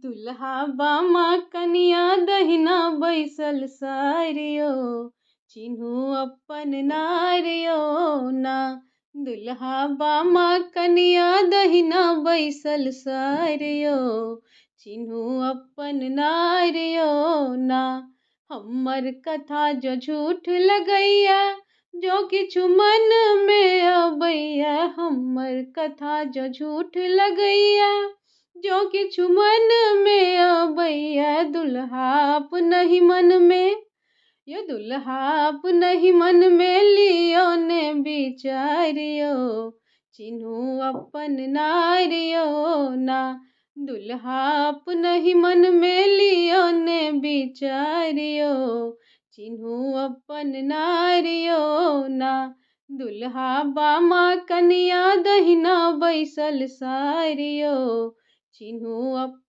दुल्हा बामा कनिया दहिना बैसल सारियो, चिन्हू अपन नारियो ना। दुल्हा बामा कनिया दहिना बैसल सारियो, चिन्हू अपन नारियो ना। हमर कथा जो झूठ लगैया, जो किछु मन में अबैया। हमर कथा जो झूठ लगैया, जो किछु मन में अबैया। दुल्हा अपनहि मन में, यो दुल्हा अपनहि मन में लियो ने विचारियो, चिन्हू अपन नारियो ना। दुल्हा अपनहि मन में लियो ने विचारियो, चिन्हू अपन नारियो ना। दुल्हा बामा कनिया दहिना बैसल सारियो, चिन्हू अपन